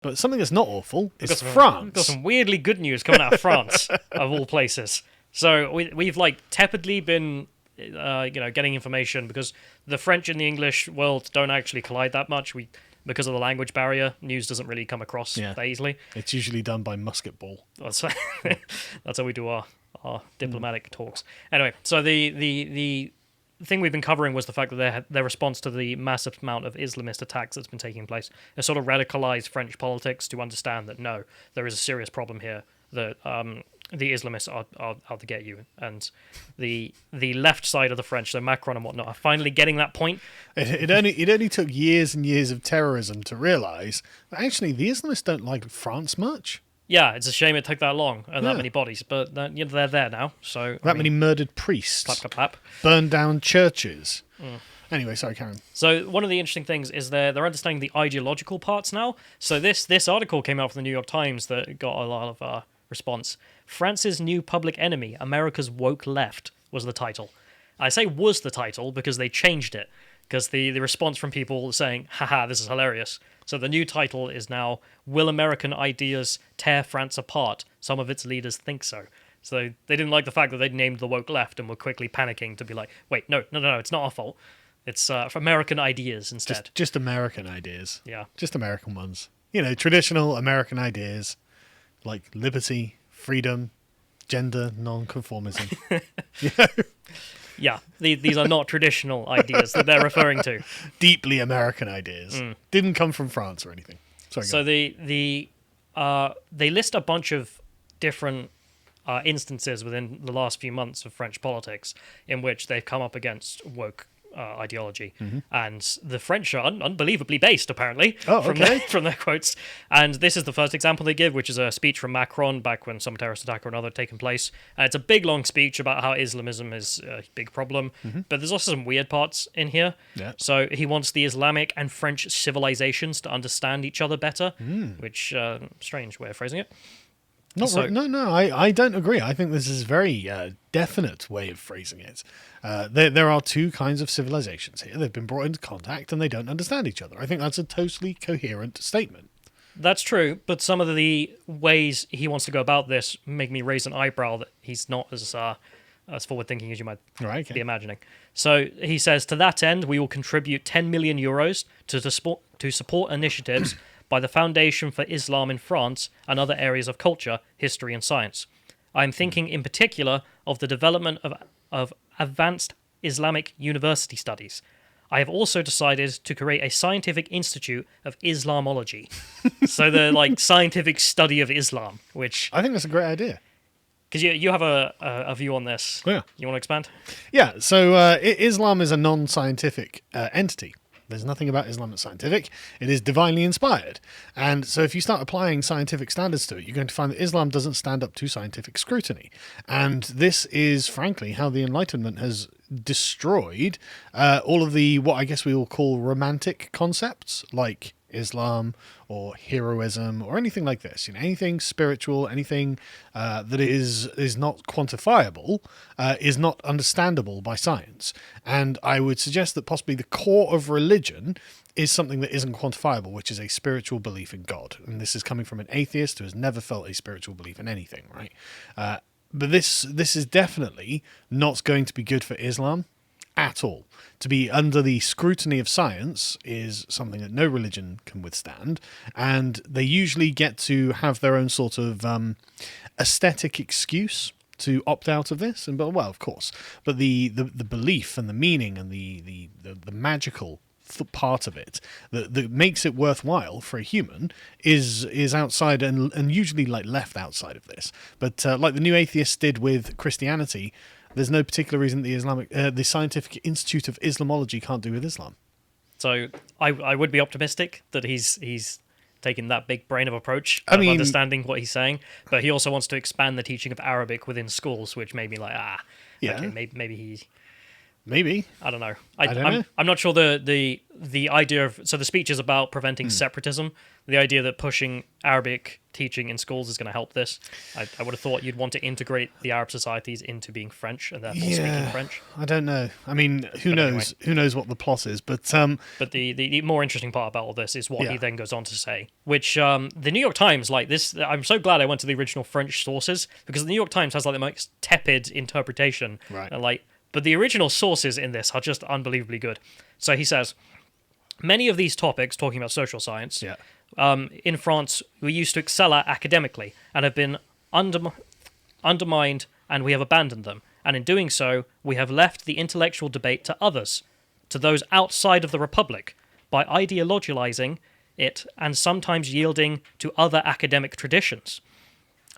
But something that's not awful is We've France. got some weirdly good news coming out of France, of all places. So we've like tepidly been, getting information because the French and the English world don't actually collide that much. Because of the language barrier, news doesn't really come across that easily. It's usually done by musket ball. That's how we do our diplomatic talks. Anyway, so the thing we've been covering was the fact that their response to the massive amount of Islamist attacks that's been taking place has sort of radicalized French politics to understand that no, there is a serious problem here, that the Islamists are out to get you, and the left side of the French, so Macron and whatnot, are finally getting that point. It only took years and years of terrorism to realise that actually the Islamists don't like France much. Yeah, it's a shame it took that long and that many bodies, but they're there now. So many murdered priests, clap, clap, clap. Burned down churches. Anyway, sorry, Karen. So one of the interesting things is they're understanding the ideological parts now. So this article came out from the New York Times that got a lot of response. France's New Public Enemy, America's Woke Left, was the title. I say was the title because they changed it, because the response from people saying, haha, this is hilarious. So the new title is now, Will American Ideas Tear France Apart? Some of its leaders think so. So they didn't like the fact that they'd named the woke left and were quickly panicking to be like, wait, no, it's not our fault. It's for American ideas instead. Just American ideas. Yeah. Just American ones. Traditional American ideas like liberty, freedom, gender, non-conformism. Yeah, these are not traditional ideas that they're referring to. Deeply American ideas. Didn't come from France or anything. Sorry. So they list a bunch of different instances within the last few months of French politics in which they've come up against woke ideology, and the French are unbelievably based, apparently, from their quotes. And this is the first example they give, which is a speech from Macron back when some terrorist attack or another had taken place. And it's a big, long speech about how Islamism is a big problem, but there's also some weird parts in here. Yeah. So he wants the Islamic and French civilizations to understand each other better, which strange way of phrasing it. No, I don't agree. I think this is a very definite way of phrasing it. There are two kinds of civilizations here. They've been brought into contact and they don't understand each other. I think that's a totally coherent statement. That's true, but some of the ways he wants to go about this make me raise an eyebrow that he's not as forward-thinking as you might be imagining. So he says, to that end, we will contribute 10 million euros to support initiatives by the Foundation for Islam in France and other areas of culture, history and science. I am thinking in particular of the development of advanced Islamic university studies. I have also decided to create a scientific institute of Islamology. So the scientific study of Islam, which... I think that's a great idea. Because you have a view on this. Yeah. You want to expand? Yeah, so Islam is a non-scientific entity. There's nothing about Islam that's scientific. It is divinely inspired. And so if you start applying scientific standards to it, you're going to find that Islam doesn't stand up to scientific scrutiny. And this is, frankly, how the Enlightenment has destroyed all of the, what I guess we will call romantic concepts, like Islam or heroism or anything like this. Anything spiritual, anything that is not quantifiable is not understandable by science. And I would suggest that possibly the core of religion is something that isn't quantifiable, which is a spiritual belief in God. And this is coming from an atheist who has never felt a spiritual belief in anything, right? But this is definitely not going to be good for Islam at all. To be under the scrutiny of science is something that no religion can withstand, and they usually get to have their own sort of aesthetic excuse to opt out of this. And well, of course, but the belief and the meaning and the magical part of it that makes it worthwhile for a human is outside and usually left outside of this. But like the New Atheists did with Christianity, there's no particular reason the Scientific Institute of Islamology can't do with Islam. So I would be optimistic that he's taking that big brain of approach of understanding what he's saying, but he also wants to expand the teaching of Arabic within schools, which made me like, okay, maybe Maybe. I don't know. I don't know. I'm not sure the idea of... So the speech is about preventing separatism. The idea that pushing Arabic teaching in schools is going to help this. I would have thought you'd want to integrate the Arab societies into being French and therefore speaking French. I don't know. I mean, who knows? Anyway. Who knows what the plot is? But the more interesting part about all this is what he then goes on to say, which the New York Times, like this... I'm so glad I went to the original French sources, because the New York Times has like the most tepid interpretation. Right. And like... But the original sources in this are just unbelievably good. So he says, many of these topics, talking about social science, in France, we used to excel at academically and have been undermined, and we have abandoned them. And in doing so, we have left the intellectual debate to others, to those outside of the Republic, by ideologizing it and sometimes yielding to other academic traditions.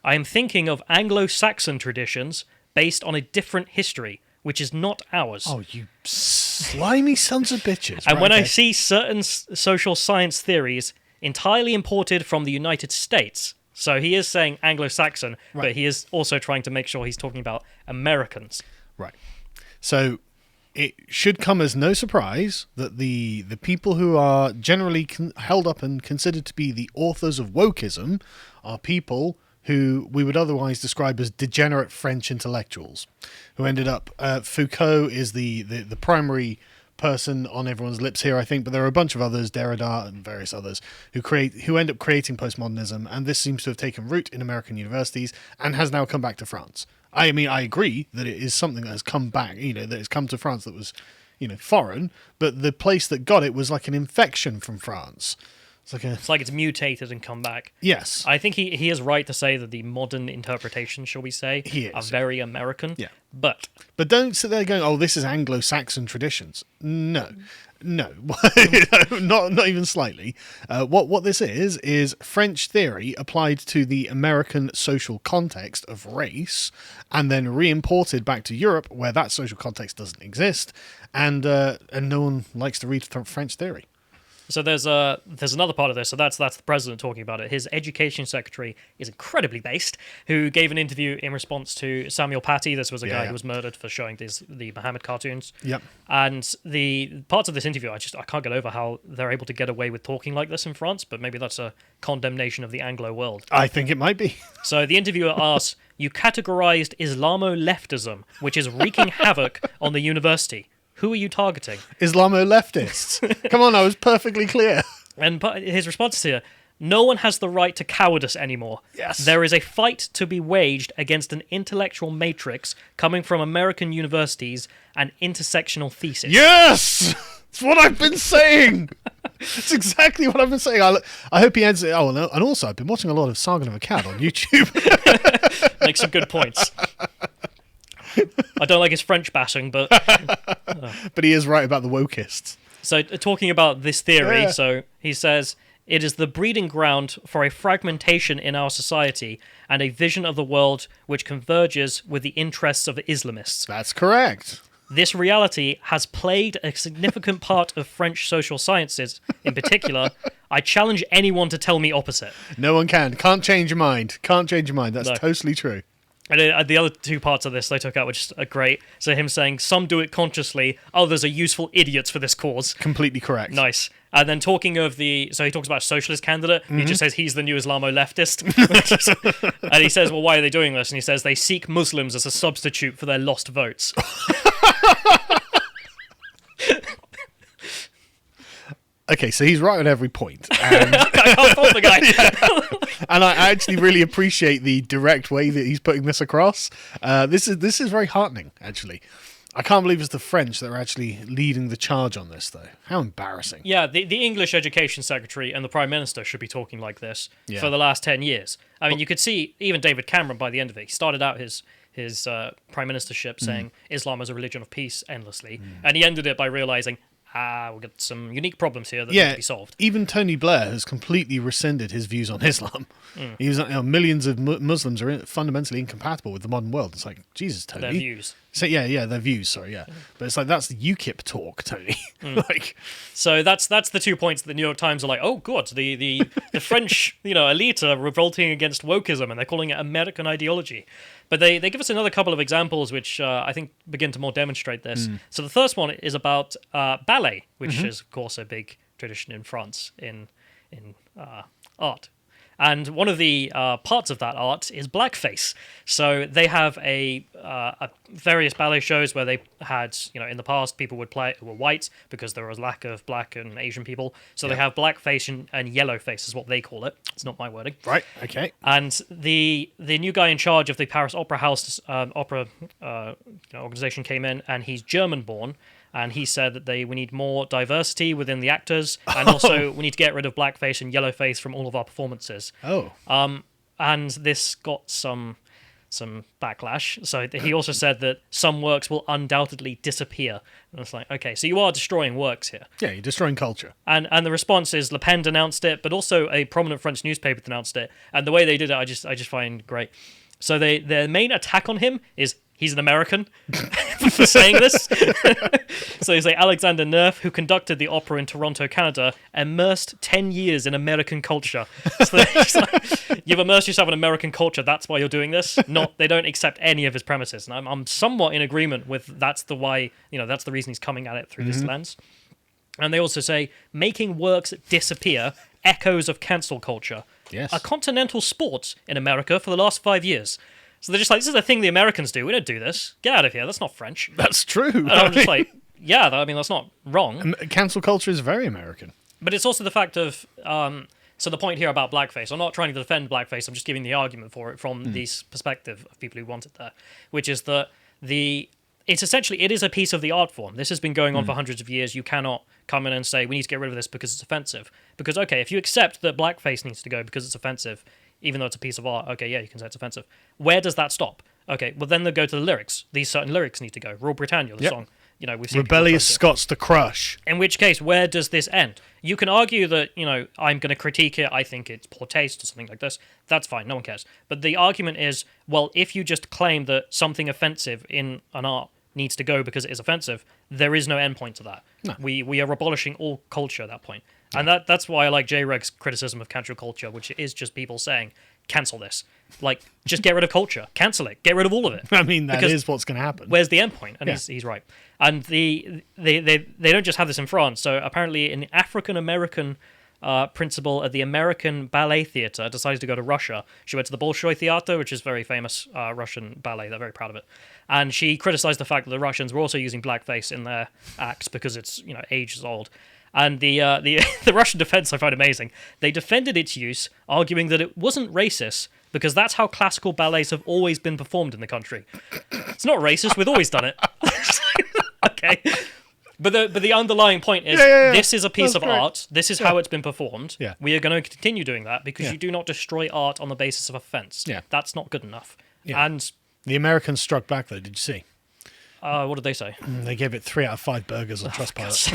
I am thinking of Anglo-Saxon traditions based on a different history, which is not ours. Oh, you slimy sons of bitches. And when I see certain social science theories entirely imported from the United States, so he is saying Anglo-Saxon, but he is also trying to make sure he's talking about Americans. Right. So it should come as no surprise that the people who are generally held up and considered to be the authors of wokeism are people who we would otherwise describe as degenerate French intellectuals, who ended up... Foucault is the primary person on everyone's lips here, I think, but there are a bunch of others, Derrida and various others, who end up creating postmodernism, and this seems to have taken root in American universities and has now come back to France. I mean, I agree that it is something that has come back, that has come to France that was, foreign, but the place that got it was like an infection from France. It's like it's mutated and come back. Yes. I think he is right to say that the modern interpretations, shall we say, are very American. Yeah. But don't sit there going, oh, this is Anglo-Saxon traditions. No. not even slightly. What this is French theory applied to the American social context of race and then re-imported back to Europe where that social context doesn't exist, and no one likes to read French theory. So there's another part of this. So that's the president talking about it. His education secretary is incredibly based, who gave an interview in response to Samuel Paty. This was a guy who was murdered for showing the Muhammad cartoons. Yep. And the parts of this interview, I can't get over how they're able to get away with talking like this in France. But maybe that's a condemnation of the Anglo world. I think it might be. So the interviewer asks, "You categorized Islamo-leftism, which is wreaking havoc on the university. Who are you targeting?" Islamo-leftists. Come on, I was perfectly clear. And his response is here, "No one has the right to cowardice anymore. Yes. There is a fight to be waged against an intellectual matrix coming from American universities and intersectional thesis." Yes! That's what I've been saying! That's exactly what I've been saying. I hope he ends it. Oh, and also, I've been watching a lot of Sargon of Akkad on YouTube. Makes some good points. I don't like his French bashing, but... But he is right about the wokists. So, talking about this theory, so he says, "It is the breeding ground for a fragmentation in our society and a vision of the world which converges with the interests of the Islamists. That's correct. This reality has played a significant part of French social sciences. In particular, I challenge anyone to tell me opposite." No one can. Can't change your mind. That's totally true. And the other two parts of this they took out, which are great. So him saying, "Some do it consciously, others are useful idiots for this cause." Completely correct. Nice. And then talking of so he talks about a socialist candidate. He just says he's the new Islamo-leftist. And he says, well, why are they doing this? And he says they seek Muslims as a substitute for their lost votes. Okay, so he's right on every point. And I can't fault the guy. And I actually really appreciate the direct way that he's putting this across. This is very heartening, actually. I can't believe it's the French that are actually leading the charge on this, though. How embarrassing. Yeah, the English Education Secretary and the Prime Minister should be talking like this for the last 10 years. I mean, you could see even David Cameron by the end of it. He started out his prime ministership saying Islam is a religion of peace endlessly. And he ended it by realizing, we've got some unique problems here that need to be solved. Even Tony Blair has completely rescinded his views on Islam. He was millions of Muslims are fundamentally incompatible with the modern world. It's like, Jesus, Tony. Their views. So their views. Sorry, yeah. But it's like that's the UKIP talk, Tony. So that's the 2 points that the New York Times are like, oh god, the French elite are revolting against wokeism and they're calling it American ideology. But they give us another couple of examples which I think begin to more demonstrate this. So the first one is about ballet, which is, of course, a big tradition in France in art. And one of the parts of that art is blackface. So they have a various ballet shows where they had, in the past, people would play who were white because there was lack of black and Asian people. So they have blackface and yellow face is what they call it. It's not my wording. Right, okay. And the new guy in charge of the Paris Opera House organization came in, and he's German-born. And he said that we need more diversity within the actors, and also we need to get rid of blackface and yellowface from all of our performances. Oh. And this got some backlash. So he also said that some works will undoubtedly disappear. And it's like, okay, so you are destroying works here. Yeah, you're destroying culture. And the response is Le Pen denounced it, but also a prominent French newspaper denounced it. And the way they did it, I just find great. So their main attack on him is he's an American for saying this. So he's like Alexander Nerf, who conducted the opera in Toronto, Canada, immersed 10 years in American culture. So like, you've immersed yourself in American culture, that's why you're doing this. They don't accept any of his premises. And I'm somewhat in agreement with that's the reason he's coming at it through this lens. And they also say, making works disappear, echoes of cancel culture. Yes. A continental sport in America for the last 5 years. So they're just like, this is the thing the Americans do. We don't do this. Get out of here. That's not French. That's true. And I'm just like, yeah, that's not wrong. Cancel culture is very American. But it's also the fact of, so the point here about blackface, I'm not trying to defend blackface, I'm just giving the argument for it from this perspective of people who want it there, which is that it is a piece of the art form. This has been going on for hundreds of years. You cannot come in and say, we need to get rid of this because it's offensive. Because, okay, if you accept that blackface needs to go because it's offensive, even though it's a piece of art, okay, yeah, you can say it's offensive. Where does that stop? Okay, well, then they go to the lyrics. These certain lyrics need to go. Rule Britannia, the song. We've seen Rebellious Scots to crush. In which case, where does this end? You can argue that, I'm going to critique it, I think it's poor taste or something like this. That's fine, no one cares. But the argument is, well, if you just claim that something offensive in an art needs to go because it is offensive, there is no end point to that. No. We are abolishing all culture at that point. And that's why I like J-Reg's criticism of cancel culture, which is just people saying, cancel this. Like, just get rid of culture. Cancel it. Get rid of all of it. I mean, that is what's going to happen. Where's the end point? And he's right. And they don't just have this in France. So apparently an African-American principal at the American Ballet Theatre decided to go to Russia. She went to the Bolshoi Theater, which is very famous Russian ballet. They're very proud of it. And she criticized the fact that the Russians were also using blackface in their acts because it's, ages old. And the Russian defense I find amazing. They defended its use, arguing that it wasn't racist because that's how classical ballets have always been performed in the country. It's not racist. We've always done it. Okay. But the underlying point is this is a piece of art. This is how it's been performed. Yeah. We are going to continue doing that because you do not destroy art on the basis of offense. Yeah. That's not good enough. Yeah. And the Americans struck back, though. Did you see? What did they say? They gave it 3 out of 5 burgers on Trustpilot.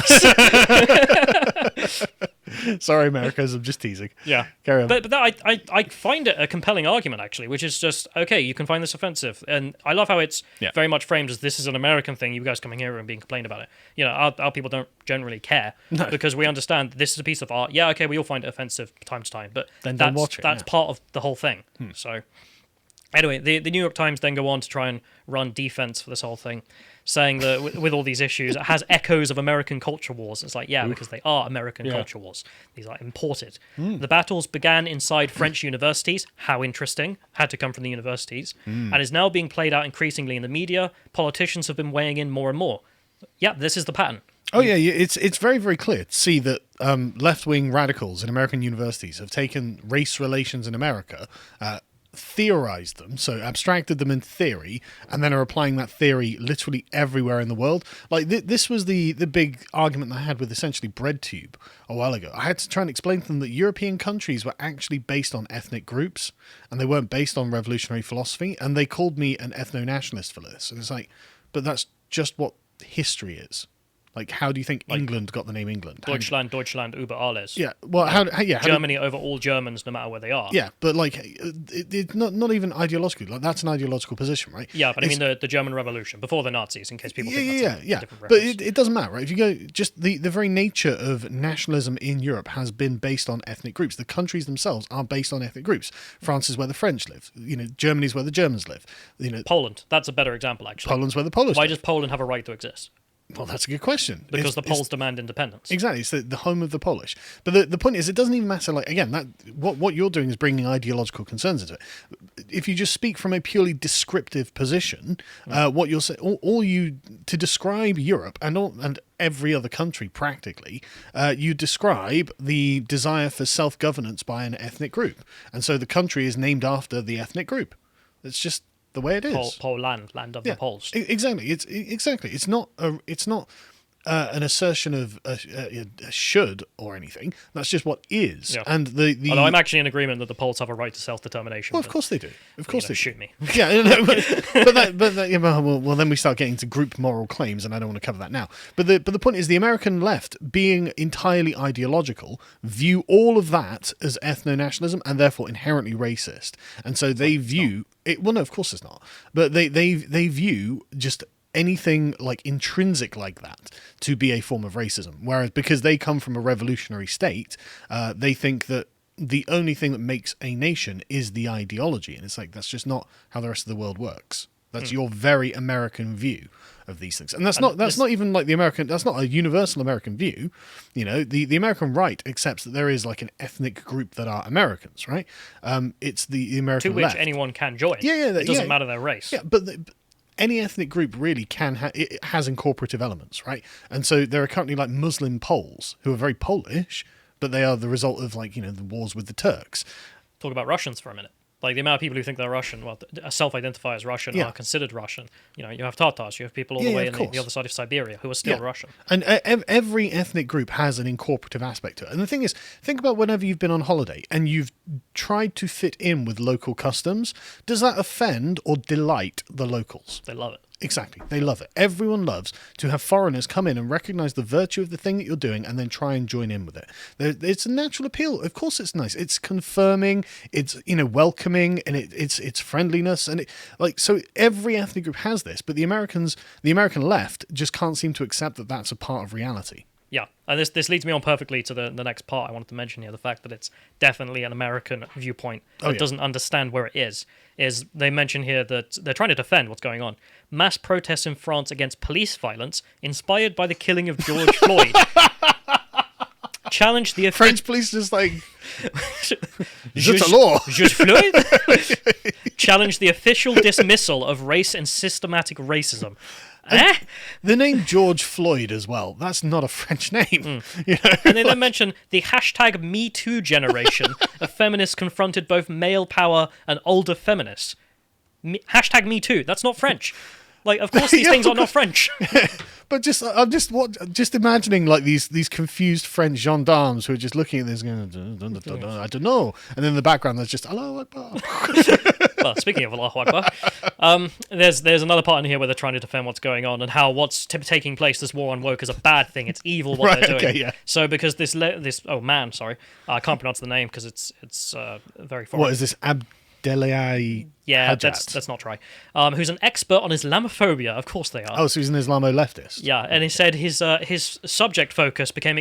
Sorry, Americans, I'm just teasing. Yeah. Carry on. But I find it a compelling argument, actually, which is just, okay, you can find this offensive. And I love how it's very much framed as this is an American thing, you guys coming here and being complained about it. Our people don't generally care because we understand this is a piece of art. Yeah, okay, we all find it offensive time to time, but then don't watch it. That's part of the whole thing. So... Anyway, the New York Times then go on to try and run defense for this whole thing, saying that with all these issues, it has echoes of American culture wars. It's like, because they are American culture wars. These are imported. The battles began inside French universities. How interesting. Had to come from the universities. And is now being played out increasingly in the media. Politicians have been weighing in more and more. Yeah, this is the pattern. Oh, yeah, it's very, very clear to see that left-wing radicals in American universities have taken race relations in America, theorized them, so abstracted them in theory, and then are applying that theory literally everywhere in the world. Like this was the big argument that I had with essentially BreadTube a while ago. I had to try and explain to them that European countries were actually based on ethnic groups, and they weren't based on revolutionary philosophy, and they called me an ethno-nationalist for this. And it's like, but that's just what history is. Like, how do you think England got the name England? Deutschland über alles. Yeah. Well, Germany over all Germans, no matter where they are. Yeah, but like, it's not even ideologically. Like, that's an ideological position, right? Yeah, but I mean the German Revolution before the Nazis, in case people think that's a different But reference. it doesn't matter, right? If you go, just the very nature of nationalism in Europe has been based on ethnic groups. The countries themselves are based on ethnic groups. France is where the French live. Germany's where the Germans live. Poland. That's a better example, actually. Poland's where the Polish Why live. does Poland have a right to exist? Well, that's a good question. Because the Poles demand independence. Exactly, it's the home of the Polish. But the point is, it doesn't even matter. Like, again, that what you're doing is bringing ideological concerns into it. If you just speak from a purely descriptive position, what you'll say, all you to describe Europe and every other country practically, you describe the desire for self-governance by an ethnic group, and so the country is named after the ethnic group. It's just the way it is. Poland, land of the Poles. Exactly. It's not an assertion of a should or anything. That's just what is. Yeah. And although I'm actually in agreement that the Poles have a right to self-determination. Well, of course they do. Of course they do. Shoot me. Yeah, well, then we start getting to group moral claims, and I don't want to cover that now. But the point is, the American left, being entirely ideological, view all of that as ethno-nationalism and therefore inherently racist. And so they view it. Well, no, of course it's not. But they view just anything like intrinsic like that to be a form of racism. Whereas because they come from a revolutionary state, they think that the only thing that makes a nation is the ideology. And it's like, that's just not how the rest of the world works. That's your very American view of these things. And that's not even like the American, that's not a universal American view. The American right accepts that there is like an ethnic group that are Americans, right? It's the American left. To which left. anyone can join. Yeah. It doesn't matter their race. Yeah, but any ethnic group really it has incorporative elements, right? And so there are currently like Muslim Poles who are very Polish, but they are the result of like, the wars with the Turks. Talk about Russians for a minute. Like the amount of people who think they're Russian, self-identify as Russian, are considered Russian. You have Tatars, you have people all the way in the other side of Siberia who are still Russian. And every ethnic group has an incorporative aspect to it. And the thing is, think about whenever you've been on holiday and you've tried to fit in with local customs, does that offend or delight the locals? They love it. Exactly. They love it. Everyone loves to have foreigners come in and recognize the virtue of the thing that you're doing and then try and join in with it. It's a natural appeal. Of course it's nice. It's confirming, it's welcoming, and it's friendliness, and so every ethnic group has this, but the American left just can't seem to accept that that's a part of reality. Yeah, and this leads me on perfectly to the next part I wanted to mention here, the fact that it's definitely an American viewpoint that doesn't understand where it is they mention here that they're trying to defend what's going on. Mass protests in France against police violence inspired by the killing of George Floyd. Challenge the French police just like George Floyd? Challenge the official dismissal of race and systematic racism. The name George Floyd as well, that's not a French name. And they then mention the hashtag Me Too generation of feminists confronted both male power and older feminists. Hashtag Me Too, that's not French. Like, of course these things are not French. But I'm just imagining like these confused French gendarmes who are just looking at this going, I don't know. And then in the background there's just Allahu Akbar. Well, speaking of Allahu Akbar, there's another part in here where they're trying to defend what's going on and how what's taking place, this war on woke, is a bad thing. It's evil what they're doing. Okay, yeah. So because this man, I can't pronounce the name because it's very foreign. What is this? Abdelai? Yeah, Hajjat. let's not try. Who's an expert on Islamophobia? Of course they are. Oh, so he's an Islamo-leftist. Yeah, and he said his subject focus became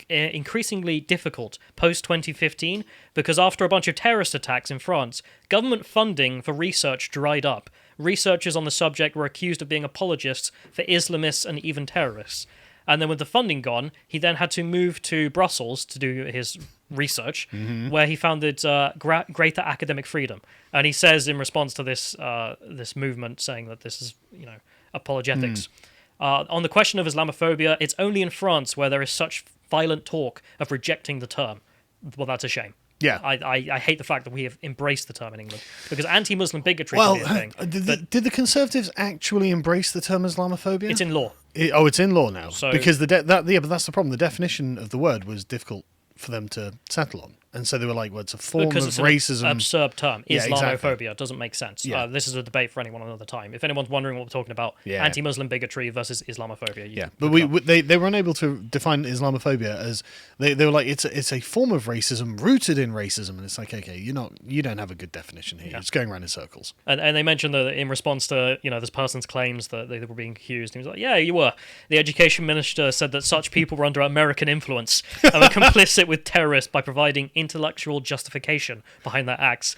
increasingly difficult post 2015 because after a bunch of terrorist attacks in France, government funding for research dried up. Researchers on the subject were accused of being apologists for Islamists and even terrorists. And then with the funding gone, he then had to move to Brussels to do his research, where he founded greater academic freedom. And he says in response to this movement, saying that this is apologetics. On the question of Islamophobia, it's only in France where there is such violent talk of rejecting the term. Well, that's a shame. Yeah, I hate the fact that we have embraced the term in England because anti-Muslim bigotry can be a thing. Did the Conservatives actually embrace the term Islamophobia? It's in law. It's in law now. So, because but that's the problem. The definition of the word was difficult for them to settle on. And so they were like, well, it's a form because of it's racism. An absurd term. Yeah, Islamophobia exactly. doesn't make sense. Yeah. This is a debate for anyone another time. If anyone's wondering what we're talking about, anti-Muslim bigotry versus Islamophobia. But they were unable to define Islamophobia as they were like it's a form of racism rooted in racism, and it's like, okay, you don't have a good definition here. You're just going around in circles. And they mentioned that in response to this person's claims that they were being accused, he was like, yeah, you were. The education minister said that such people were under American influence and were complicit with terrorists by providing intellectual justification behind their acts.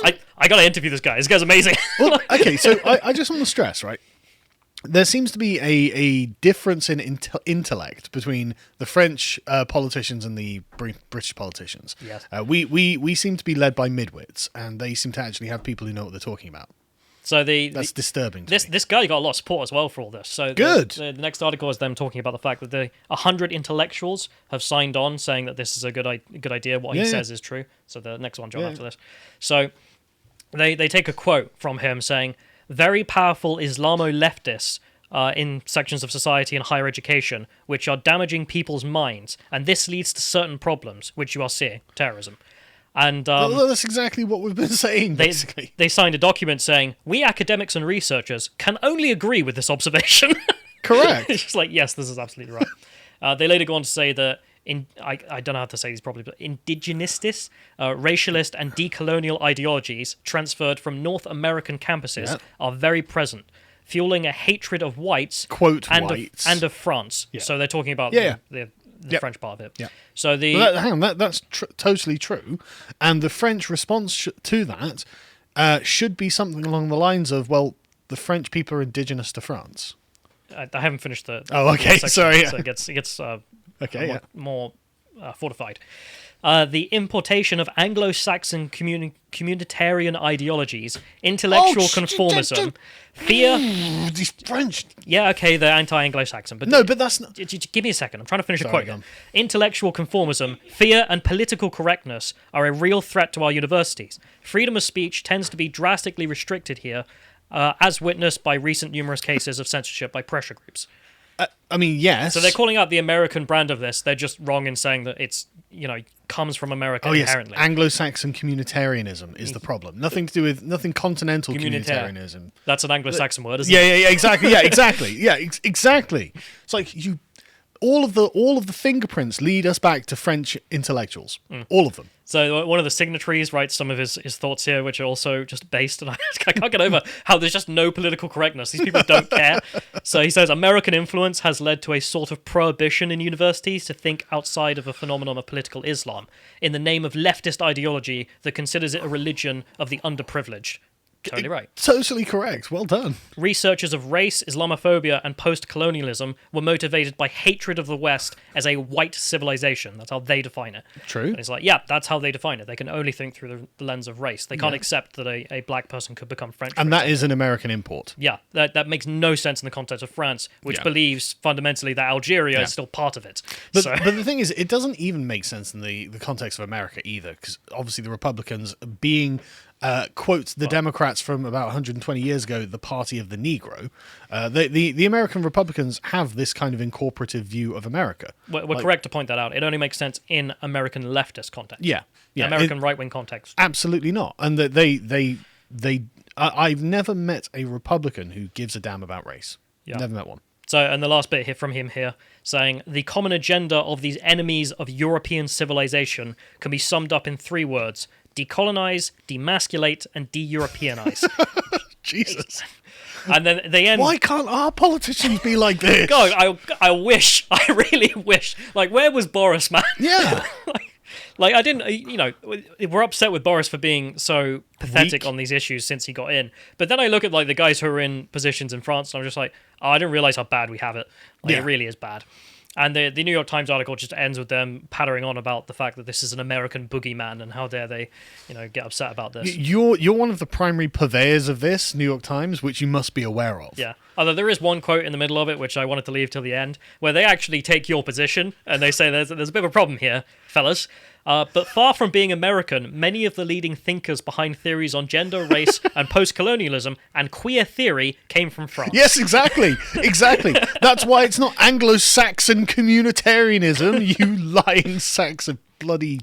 I gotta interview this guy. This guy's amazing. Well, okay, so I just want to stress, right? There seems to be a difference in intellect between the French politicians and the British politicians. Yes. We seem to be led by midwits, and they seem to actually have people who know what they're talking about. So that's disturbing. This guy got a lot of support as well for all this. So good. The next article is them talking about the fact that 100 intellectuals have signed on saying that this is a good idea. What he says is true. So the next one, John, after this. So they take a quote from him saying, "Very powerful Islamo-leftists in sections of society and higher education, which are damaging people's minds, and this leads to certain problems, which you are seeing, terrorism." And well, that's exactly what we've been saying, basically. They signed a document saying, "We academics and researchers can only agree with this observation." Correct. It's just like, yes, this is absolutely right. They later go on to say that, I don't know how to say these properly, but indigenistist, racialist, and decolonial ideologies transferred from North American campuses are very present, fueling a hatred of whites, quote, and whites. Of France. Yeah. So they're talking about the French part of it. Yeah. So that's totally true, and the French response to that should be something along the lines of, well, the French people are indigenous to France. I haven't finished the. Okay, section, sorry. So it gets more fortified. The importation of Anglo-Saxon communitarian ideologies, intellectual conformism, fear. These French. Yeah, okay, they're anti-Anglo-Saxon, but no, but that's not. Give me a second. I'm trying to finish a quote. Intellectual conformism, fear, and political correctness are a real threat to our universities. Freedom of speech tends to be drastically restricted here, as witnessed by recent numerous cases of censorship by pressure groups. I mean, yes. So they're calling out the American brand of this. They're just wrong in saying that it's, comes from America inherently. Yes. Anglo-Saxon communitarianism is the problem. Nothing continental communitarianism. That's an Anglo-Saxon word, isn't it? Yeah, exactly. Yeah, exactly. Yeah, exactly. It's like all of the fingerprints lead us back to French intellectuals. All of them. So one of the signatories writes some of his thoughts here, which are also just based, and I can't get over how there's just no political correctness. These people don't care. So he says, American influence has led to a sort of prohibition in universities to think outside of a phenomenon of political Islam in the name of leftist ideology that considers it a religion of the underprivileged. Totally right. Totally correct. Well done. Researchers of race, Islamophobia, and post-colonialism were motivated by hatred of the West as a white civilization. That's how they define it. True. And it's like, yeah, that's how they define it. They can only think through the lens of race. They can't accept that a black person could become French. And that is an American import. Yeah, that makes no sense in the context of France, which believes fundamentally that Algeria is still part of it. But the thing is, it doesn't even make sense in the context of America either, because obviously the Republicans being... quotes the Democrats from about 120 years ago, the party of the Negro. The American Republicans have this kind of incorporative view of America. We're correct to point that out. It only makes sense in American leftist context. Yeah. American right-wing context. Absolutely not. And that I've never met a Republican who gives a damn about race. Yeah. Never met one. So, and the last bit here from him here, saying, the common agenda of these enemies of European civilization can be summed up in 3 words: decolonize, demasculate, and de-Europeanize. Jesus. And then they end... Why can't our politicians be like this? God, I wish. I really wish. Like, where was Boris, man? Yeah. Like, I didn't, we're upset with Boris for being so pathetic on these issues since he got in. But then I look at, like, the guys who are in positions in France, and I'm just like, oh, I didn't realize how bad we have it. Like, it really is bad. And the New York Times article just ends with them pattering on about the fact that this is an American boogeyman and how dare they, get upset about this. You're one of the primary purveyors of this, New York Times, which you must be aware of. Yeah. Although there is one quote in the middle of it, which I wanted to leave till the end, where they actually take your position and they say there's a bit of a problem here, fellas. But far from being American, many of the leading thinkers behind theories on gender, race, and post-colonialism and queer theory came from France. Yes, exactly. Exactly. That's why it's not Anglo-Saxon communitarianism, you lying sacks of bloody